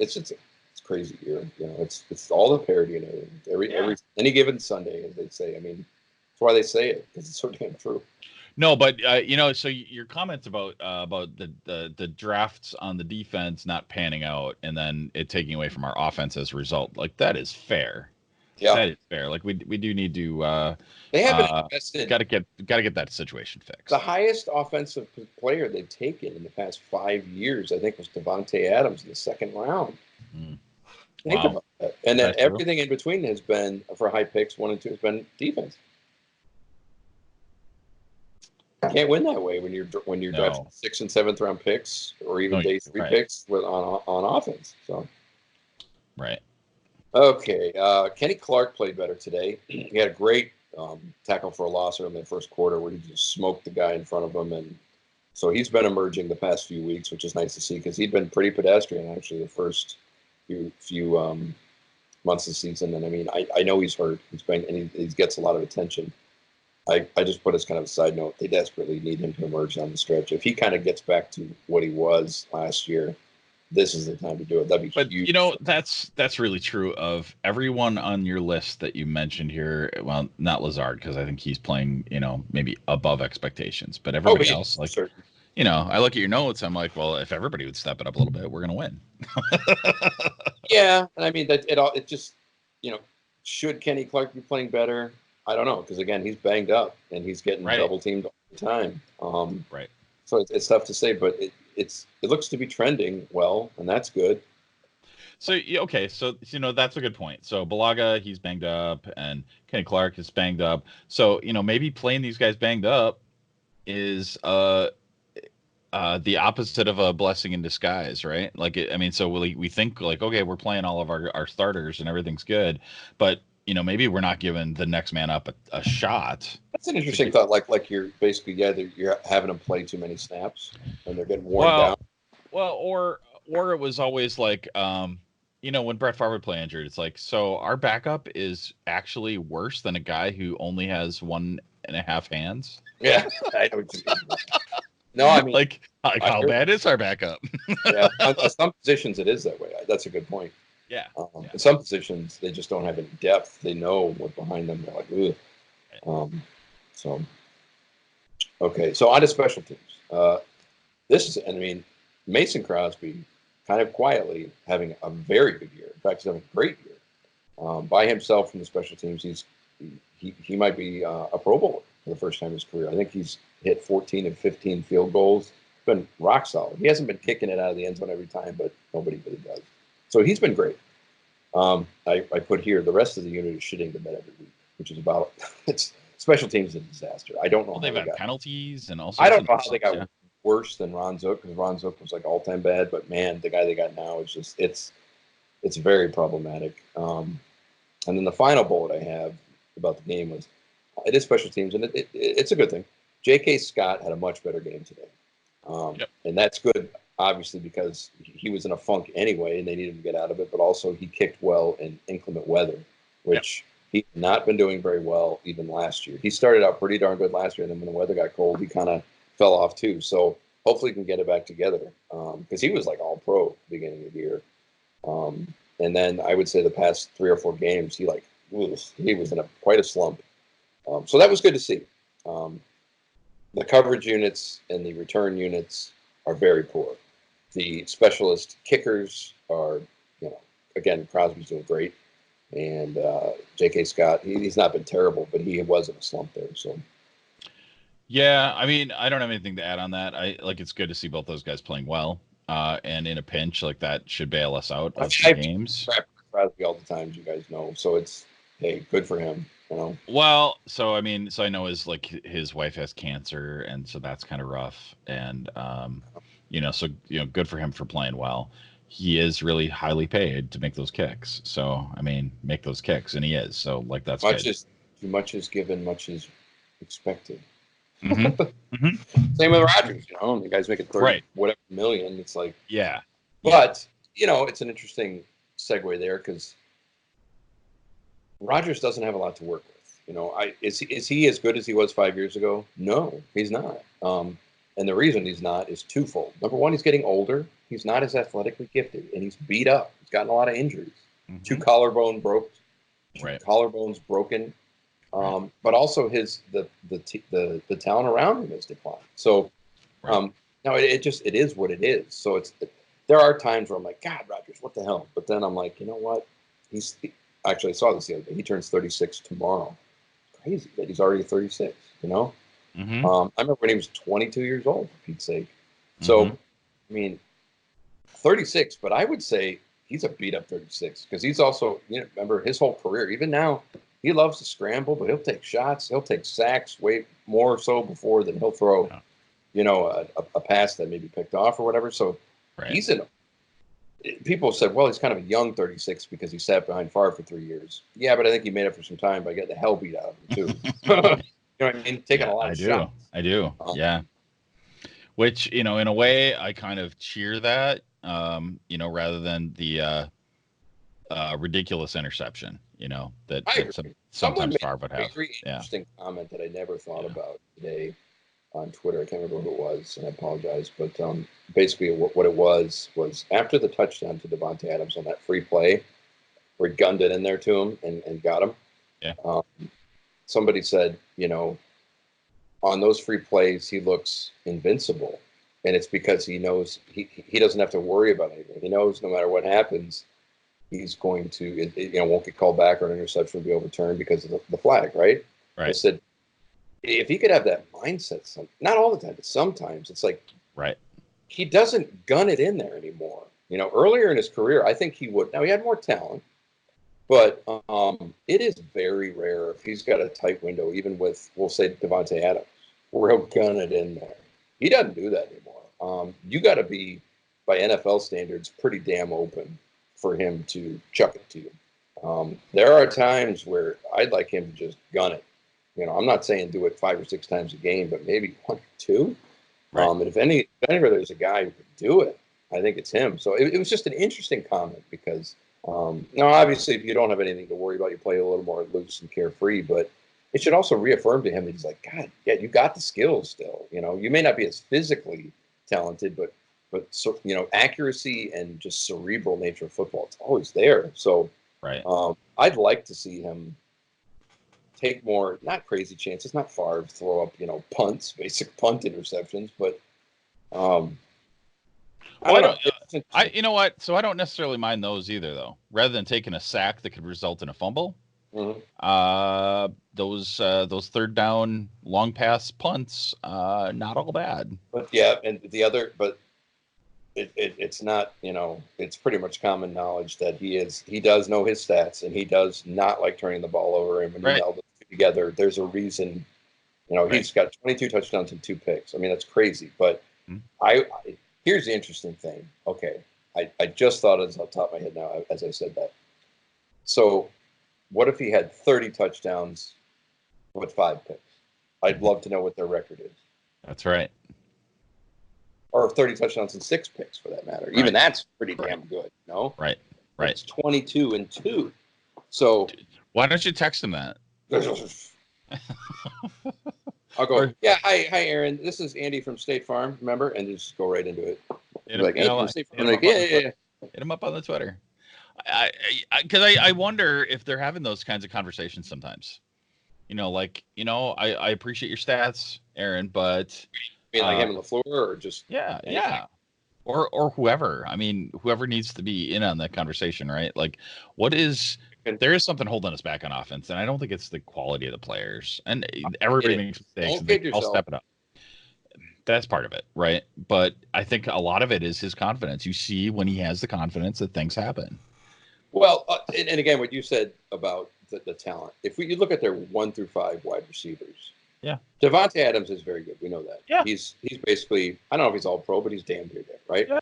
crazy year. You know, it's all the parity and everything. Any given Sunday, as they say. I mean, that's why they say it, because it's so damn true. No, but so your comments about the drafts on the defense not panning out and then it taking away from our offense as a result, like that is fair. Yeah, that is fair. Like we do need to. They haven't invested. Got to get that situation fixed. The highest offensive player they've taken in the past 5 years, I think, was Davante Adams in the second round. Think about that. And then everything in between has been, for high picks 1 and 2, has been defense. You can't win that way when you're drafting 6th and 7th round picks or even day 3 picks on offense. So, right. Okay, Kenny Clark played better today. He had a great tackle for a loss in the first quarter where he just smoked the guy in front of him, and so he's been emerging the past few weeks, which is nice to see because he'd been pretty pedestrian actually the first few months of the season. And I mean, I know he's hurt. He gets a lot of attention. I just put as kind of a side note, they desperately need him to emerge on the stretch. If he kind of gets back to what he was last year, this is the time to do it. That'd be huge. You know, that's really true of everyone on your list that you mentioned here. Well, not Lazard, because I think he's playing, maybe above expectations, but everybody else, like, certain. I look at your notes, I'm like, well, if everybody would step it up a little bit, we're going to win. Yeah. And I mean, it just, should Kenny Clark be playing better? I don't know, because again, he's banged up and he's getting double teamed all the time. Right. So it's tough to say, but it looks to be trending well, and that's good. So okay, so that's a good point. So Bulaga, he's banged up, and Kenny Clark is banged up. So maybe playing these guys banged up is the opposite of a blessing in disguise, right? Like so we think like, okay, we're playing all of our starters and everything's good, but maybe we're not giving the next man up a shot. That's an interesting thought. Like you're basically, you're having them play too many snaps and they're getting worn down. Well, or it was always like, when Brett Favre would play injured, it's like, so our backup is actually worse than a guy who only has 1.5 hands. Yeah, I know what you mean. No, I mean, like how bad is our backup? Yeah, on some positions it is that way. That's a good point. Yeah. In some positions, they just don't have any depth. They know what's behind them. They're like, ugh. So on to special teams. Mason Crosby kind of quietly having a very good year. In fact, he's having a great year. By himself from the special teams, he might be a Pro Bowler for the first time in his career. I think he's hit 14 and 15 field goals. Been rock solid. He hasn't been kicking it out of the end zone every time, but nobody really does. So he's been great. I put here the rest of the unit is shitting the bed every week, which is about special teams is a disaster. I don't know Well, how they've they had got penalties and all I sorts don't of know how they got yeah. worse than Ron Zook, because Ron Zook was like all-time bad. But man, the guy they got now is just it's very problematic. And then the final bullet I have about the game was it is special teams, and it's a good thing. J.K. Scott had a much better game today, and that's good, obviously, because he was in a funk anyway, and they needed him to get out of it. But also, he kicked well in inclement weather, which he's not been doing very well even last year. He started out pretty darn good last year, and then when the weather got cold, he kind of fell off too. So hopefully, he can get it back together, because he was like all pro at the beginning of the year. And then I would say the past 3 or 4 games, he was in quite a slump. So that was good to see. The coverage units and the return units are very poor. The specialist kickers are, again, Crosby's doing great. And J.K. Scott, he's not been terrible, but he was in a slump there. So. Yeah, I mean, I don't have anything to add on that. It's good to see both those guys playing well. And in a pinch like that should bail us out of some games. Crosby all the time, you guys know. So it's, hey, good for him. Well, so I know his wife has cancer, and so that's kind of rough. And good for him for playing well. He is really highly paid to make those kicks. So make those kicks, and he is. So that's good. Much is given, much is expected. Mm-hmm. Mm-hmm. Same with Rodgers, the guy's making 30 whatever million. It's like, yeah. But it's an interesting segue there, because Rodgers doesn't have a lot to work with. Is he as good as he was 5 years ago? No, he's not. And the reason he's not is twofold. Number one, he's getting older. He's not as athletically gifted, and he's beat up. He's gotten a lot of injuries. Mm-hmm. 2 collarbones broken. But also the talent around him has declined. So now it is what it is. So there are times where I'm like, God, Rodgers, what the hell? But then I'm like, you know what? Actually, I saw this the other day. He turns 36 tomorrow. It's crazy that he's already 36. Mm-hmm. I remember when he was 22 years old, for Pete's sake. So, 36. But I would say he's a beat up 36, because he's also, remember his whole career. Even now, he loves to scramble, but he'll take shots. He'll take sacks way more so before than he'll throw, a pass that may be picked off or whatever. So he's in. People said, well, he's kind of a young 36 because he sat behind Favre for 3 years. Yeah, but I think he made up for some time by getting the hell beat out of him, too. You know what I mean? Taking a lot of shots. I do. Yeah. Which, in a way, I kind of cheer that, rather than the ridiculous interception, that sometimes Favre would have. A very interesting comment that I never thought about today on Twitter. I can't remember who it was, and I apologize. But basically what it was after the touchdown to Davante Adams on that free play, where he gunned it in there to him and got him. Yeah. Somebody said, on those free plays, he looks invincible. And it's because he knows he doesn't have to worry about anything. He knows no matter what happens, he's going to, won't get called back, or an interception will be overturned because of the flag, right? Right. I said, if he could have that mindset, not all the time, but sometimes, it's like, he doesn't gun it in there anymore. Earlier in his career, I think he would. Now, he had more talent, but it is very rare if he's got a tight window, even with, we'll say, Davante Adams, where he'll gun it in there. He doesn't do that anymore. You got to be, by NFL standards, pretty damn open for him to chuck it to you. There are times where I'd like him to just gun it. I'm not saying do it 5 or 6 times a game, but maybe 1 or 2. Right. And if ever there's a guy who could do it, I think it's him. So it was just an interesting comment, because now, obviously, if you don't have anything to worry about, you play a little more loose and carefree. But it should also reaffirm to him that he's like, God, yeah, you got the skills still. You may not be as physically talented, but accuracy and just cerebral nature of football, it's always there. So I'd like to see him take more, not crazy chances, not Favre throw up, punts, basic punt interceptions, but you know what? So I don't necessarily mind those either, though. Rather than taking a sack that could result in a fumble, those 3rd down long pass punts, not all bad. But yeah, and but it's not, it's pretty much common knowledge that he does know his stats, and he does not like turning the ball over. And when he together, there's a reason. He's got 22 touchdowns and 2 picks. I mean, that's crazy. But here's the interesting thing. Okay, I just thought it was off the top of my head now as I said that. So what if he had 30 touchdowns with 5 picks? I'd love to know what their record is. That's right. Or 30 touchdowns and 6 picks, for that matter. Even that's pretty damn good, no? Right. It's 22 and 2. So why don't you text him that? I'll go, yeah, hi, Aaron. This is Andy from State Farm, remember? And just go right into it. Hit him up on the Twitter. Because I wonder if they're having those kinds of conversations sometimes. I appreciate your stats, Aaron, but him on the floor or just or whoever. I mean, whoever needs to be in on that conversation, right? Like, there is something holding us back on offense, and I don't think it's the quality of the players. And everybody makes mistakes. They all step it up. That's part of it, right? But I think a lot of it is his confidence. You see when he has the confidence that things happen. Well, and again, what you said about the talent. If you look at their 1 through 5 wide receivers, Davante Adams is very good. We know that. Yeah. He's basically, I don't know if he's all pro, but he's damn near there, right? Yeah.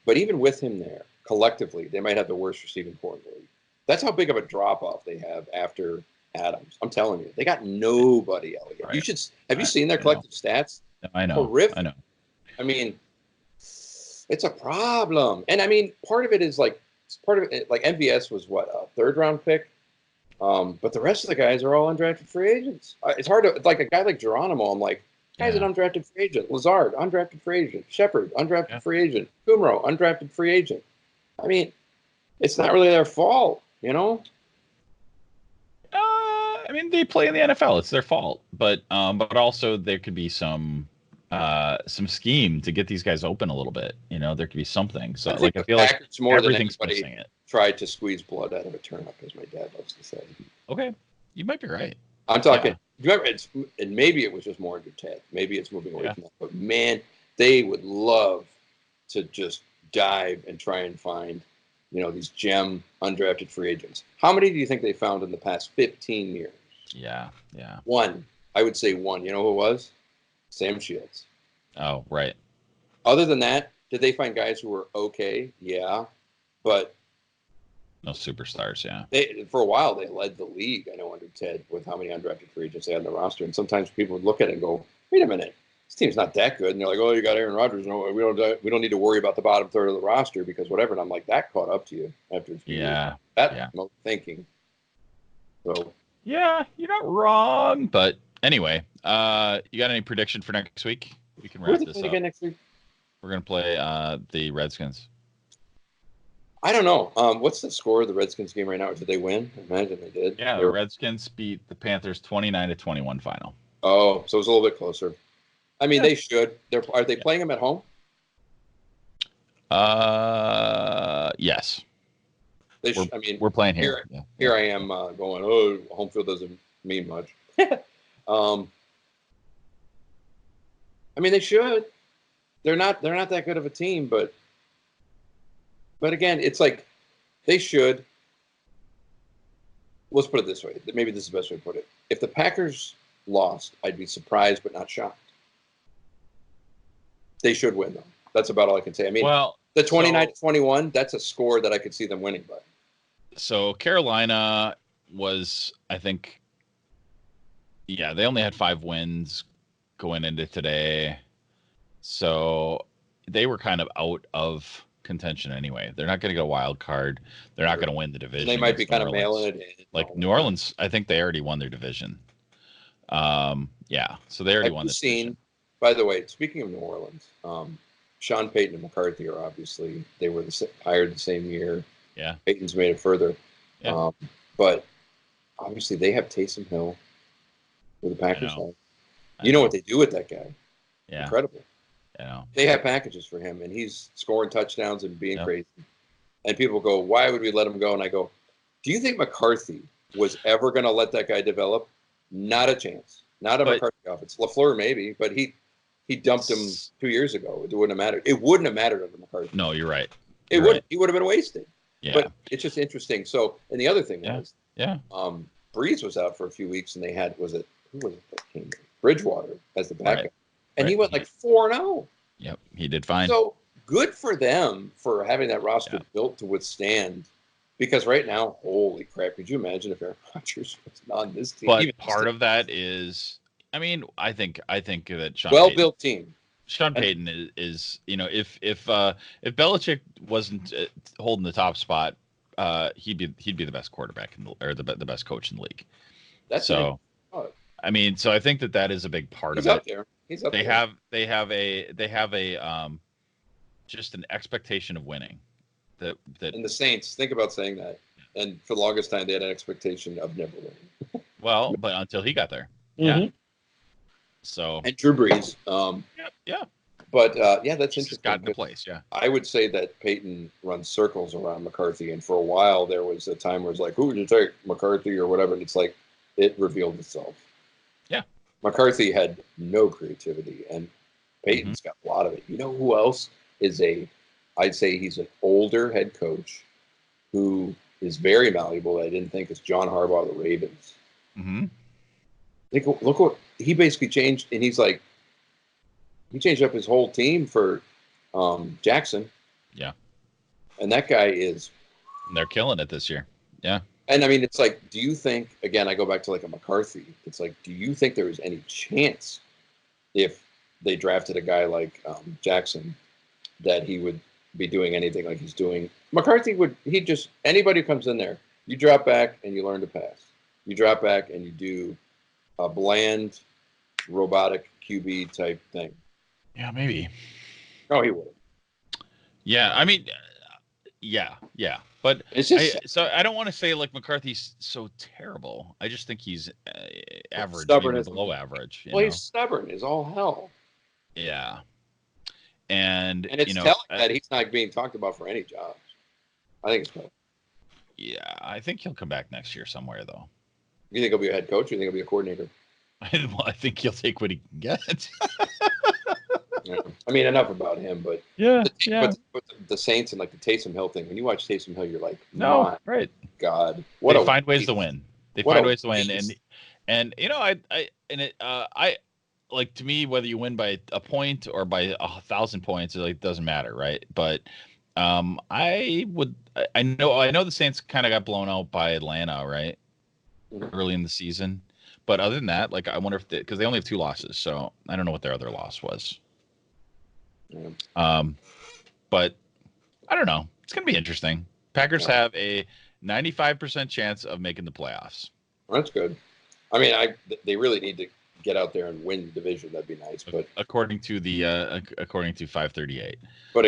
But even with him there, collectively, they might have the worst receiving corps in the league. That's how big of a drop off they have after Adams. I'm telling you, they got nobody, Elliot. Right. Have you seen their collective stats? I know. Horrific. I know. I mean, it's a problem. And I mean, part of it is like MVS was what, a 3rd round pick? But the rest of the guys are all undrafted free agents. It's hard to, like a guy like Geronimo, I'm like, guy's an undrafted free agent. Lazard, undrafted free agent. Shepard, undrafted free agent. Kumro, undrafted free agent. I mean, it's not really their fault, I mean, they play in the NFL. It's their fault. But also there could be some scheme to get these guys open a little bit. There could be something. So I feel like everything's missing it. Tried to squeeze blood out of a turnip, as my dad loves to say. Okay, you might be right. I'm talking. Remember, and maybe it was just more under Ted. Maybe it's moving away from that. But man, they would love to just dive and try and find, these gem undrafted free agents. How many do you think they found in the past 15 years? Yeah. One. I would say one. You know who it was? Sam Shields. Oh, right. Other than that, did they find guys who were okay? Yeah, but no superstars. Yeah. For a while they led the league. I know under Ted with how many undrafted free agents they had on the roster, and sometimes people would look at it and go, "Wait a minute, this team's not that good." And they're like, "Oh, you got Aaron Rodgers. No, we don't need to worry about the bottom third of the roster because whatever." And I'm like, that caught up to you after a few years. That's thinking. So. Yeah, you're not wrong. But anyway, you got any prediction for next week? We can wrap this up. Again next week? We're gonna play the Redskins. I don't know. What's the score of the Redskins game right now? Did they win? I imagine they did. Yeah, the Redskins beat the Panthers 29-21 final. Oh, so it was a little bit closer. I mean, they should. Are they playing them at home? Yes. We're playing here. Here I am going, oh, home field doesn't mean much. I mean, they should. They're not that good of a team, but again, it's like they should. Let's put it this way. Maybe this is the best way to put it. If the Packers lost, I'd be surprised but not shocked. They should win, though. That's about all I can say. I mean, the 29-21, that's a score that I could see them winning by. So Carolina was, I think, they only had 5 wins going into today. So they were kind of out of contention anyway. They're not going to get a wild card. They're not going to win the division. They might be kind of mailing it in. Like New Orleans, I think they already won their division. So they already won the division. By the way, speaking of New Orleans, Sean Payton and McCarthy are obviously, they were hired the same year. Yeah. Payton's made it further. Yeah. But obviously they have Taysom Hill with the Packers. You know what they do with that guy. Yeah. Incredible. Yeah. They have packages for him, and he's scoring touchdowns and being crazy. And people go, why would we let him go? And I go, do you think McCarthy was ever going to let that guy develop? Not a chance. Not a McCarthy offense. LaFleur maybe, but he dumped him 2 years ago. It wouldn't have mattered. It wouldn't have mattered under McCarthy. No, you're right. He would have been wasted. Yeah. But it's just interesting. So, and the other thing was, Breeze was out for a few weeks, and they had who was it that came in? Bridgewater as the backup, Right. and he went like 4-0. Yep, he did fine. So good for them for having that roster built to withstand. Because right now, holy crap! Could you imagine if Aaron Rodgers was on this team? But part of that is, I mean, I think that well-built team. Sean Payton is if Belichick wasn't holding the top spot, he'd be the best quarterback or the best coach in the league. That's so. I mean, so I think that is a big part of it. He's up there. They have a just an expectation of winning. That and the Saints, think about saying that. And for the longest time, they had an expectation of never winning. Well, but until he got there, mm-hmm. Yeah. So and Drew Brees, yeah. But that's interesting. Got into place, yeah. I would say that Peyton runs circles around McCarthy, and for a while there was a time where it's like, who would you take, McCarthy or whatever? And it's like it revealed itself. Yeah, McCarthy had no creativity, and Peyton's got a lot of it. You know who else is I'd say he's an older head coach who is very malleable. I didn't think is John Harbaugh of the Ravens. Mm-hmm. Look what he basically changed, and he changed up his whole team for Jackson. Yeah, and that guy is. They're killing it this year. Yeah, and I mean, it's like, do you think? Again, I go back to like a McCarthy. It's like, do you think there was any chance if they drafted a guy like Jackson that he would be doing anything like he's doing? McCarthy anybody who comes in there, you drop back and you learn to pass. You drop back and you do a bland, robotic QB type thing. Yeah, maybe. Oh, he would. Yeah, I mean, yeah. But it's just, I don't want to say like McCarthy's so terrible. I just think he's average, stubborn, below average. He's stubborn as all hell. Yeah. And it's telling that he's not being talked about for any jobs. I think it's cool. Yeah, I think he'll come back next year somewhere, though. You think he'll be a head coach, or you think he'll be a coordinator? Well, I think he'll take what he can get. Yeah. I mean, enough about him, but But the Saints and like the Taysom Hill thing. When you watch Taysom Hill, you're like, no, right? God, they find ways to win. They find ways to win, and I like, to me, whether you win by a point or by 1,000 points, it doesn't matter, right? But I know the Saints kind of got blown out by Atlanta, right? Mm-hmm. Early in the season. But other than that, like, I wonder if because they only have 2 losses, so I don't know what their other loss was. Yeah. But I don't know. It's going to be interesting. Packers have a 95% chance of making the playoffs. That's good. I mean, they really need to get out there and win the division. That'd be nice. But according to 538. But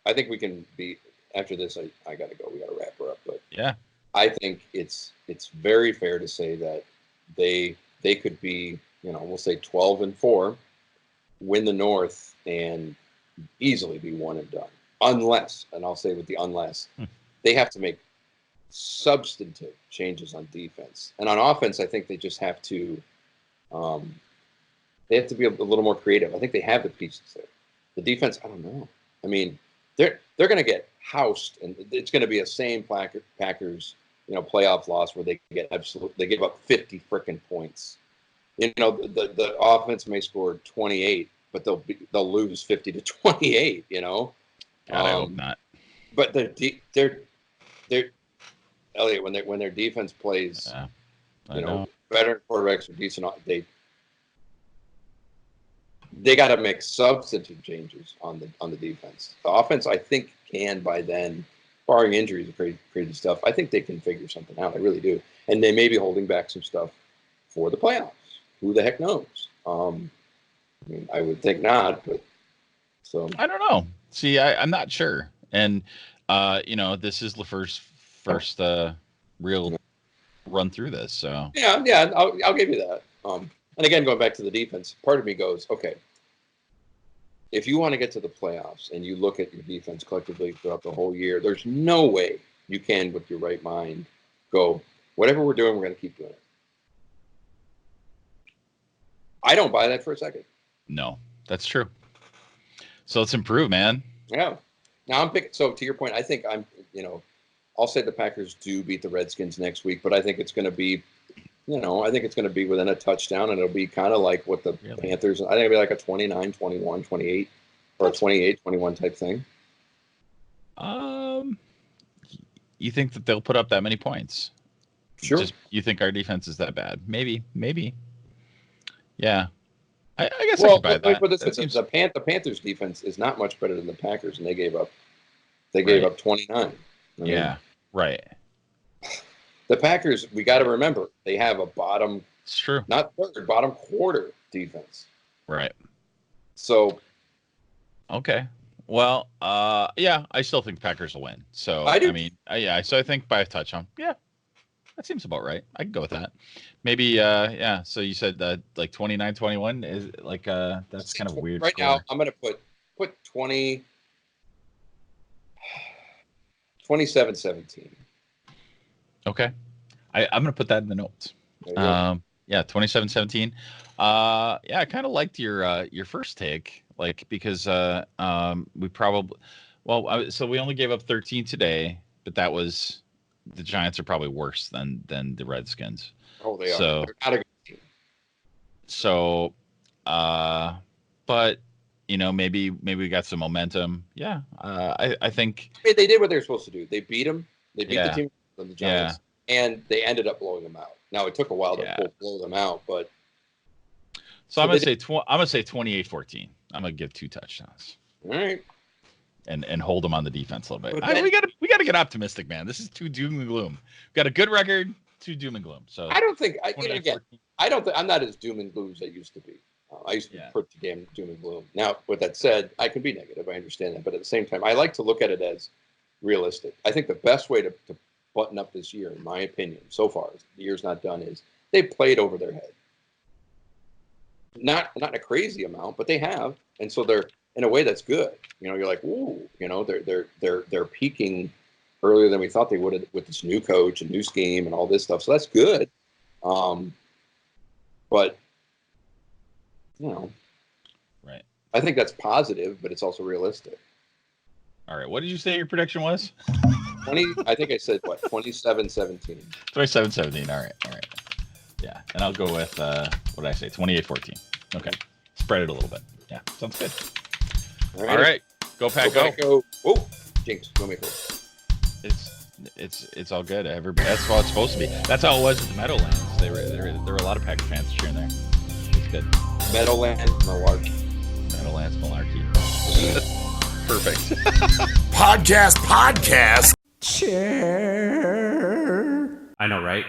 I think we can be after this. I got to go. We got to wrap her up. But yeah, I think it's very fair to say that they could be, we'll say 12-4, win the North, and easily be one and done. Unless, and I'll say with the unless, they have to make substantive changes on defense. And on offense, I think they just have to be a little more creative. I think they have the pieces there. The defense, I don't know. I mean, they're going to get housed, and it's going to be a same Packers, playoff loss where they give up 50 freaking points. The offense may score 28, but they'll lose 50-28. God, I hope not. But they're Elliot, when their defense plays, better quarterbacks are decent. They got to make substantive changes on the defense. The offense, I think, can by then, barring injuries and crazy stuff, I think they can figure something out. I really do, and they may be holding back some stuff for the playoffs. Who the heck knows? I mean, I would think not, but so I don't know. See, I'm not sure, and this is the first real run through this. So yeah, I'll give you that. And again, going back to the defense, part of me goes, okay, if you want to get to the playoffs and you look at your defense collectively throughout the whole year, there's no way you can, with your right mind, go, whatever we're doing, we're going to keep doing it. I don't buy that for a second. No, that's true. So let's improve, man. Yeah. Now I'm picking. So to your point, I think I'm, I'll say the Packers do beat the Redskins next week, but I think it's going to be, I think it's going to be within a touchdown, and it'll be kind of like what the Panthers, I think it'll be like a 29, 21, 28, or a 28, 21 type thing. You think that they'll put up that many points? Sure. You think our defense is that bad? Maybe. Yeah. I guess I could buy that. But the Panthers defense is not much better than the Packers, and they gave up 29. Yeah, right. The Packers, we got to remember, they have a bottom, it's true, not third, bottom quarter defense. Right. So. Okay. Well, yeah, I still think Packers will win. So I do. I mean, so I think by a touchdown. Yeah, that seems about right. I can go with that. Maybe, yeah. So you said that like 29-21 is like that's kind of weird. Right score. Now, I'm going to put 27-17. Okay, I'm going to put that in the notes. Yeah, 27-17. Yeah, I kind of liked your first take. Like, because we probably, so we only gave up 13 today, but that was, the Giants are probably worse than the Redskins. Oh, they are. So, they're not a good team. So, but maybe we got some momentum. Yeah, I think they did what they were supposed to do. They beat them. They beat the team from the Giants, and they ended up blowing them out. Now it took a while to blow them out, but. So I'm gonna say 28-14. I'm gonna give 2 touchdowns. All right. And hold them on the defense a little bit. We gotta get optimistic, man. This is too doom and gloom. We've got a good record, too doom and gloom. So I don't think I'm not as doom and gloom as I used to be. I used to be pretty damn doom and gloom. Now, with that said, I can be negative. I understand that, but at the same time, I like to look at it as realistic. I think the best way to button up this year, in my opinion, so far, the year's not done, is they played over their head. Not in a crazy amount, but they have, and so they're in a way that's good. You're like, ooh, they're peaking earlier than we thought they would with this new coach and new scheme and all this stuff. So that's good. But right. I think that's positive, but it's also realistic. All right. What did you say your prediction was? 20. I think I said 27-17. 27-17. All right. Yeah, and I'll go with what did I say? 28-14. Okay, spread it a little bit. Yeah, sounds good. All right. Go Pack, go. Oh, Jinx, go make it. It's all good. That's how it's supposed to be. That's how it was at the Meadowlands. There were a lot of Pack fans cheering there. It's good. Meadowland Mularky. Meadowlands Mularky. Perfect. Podcast. Chair. I know, right?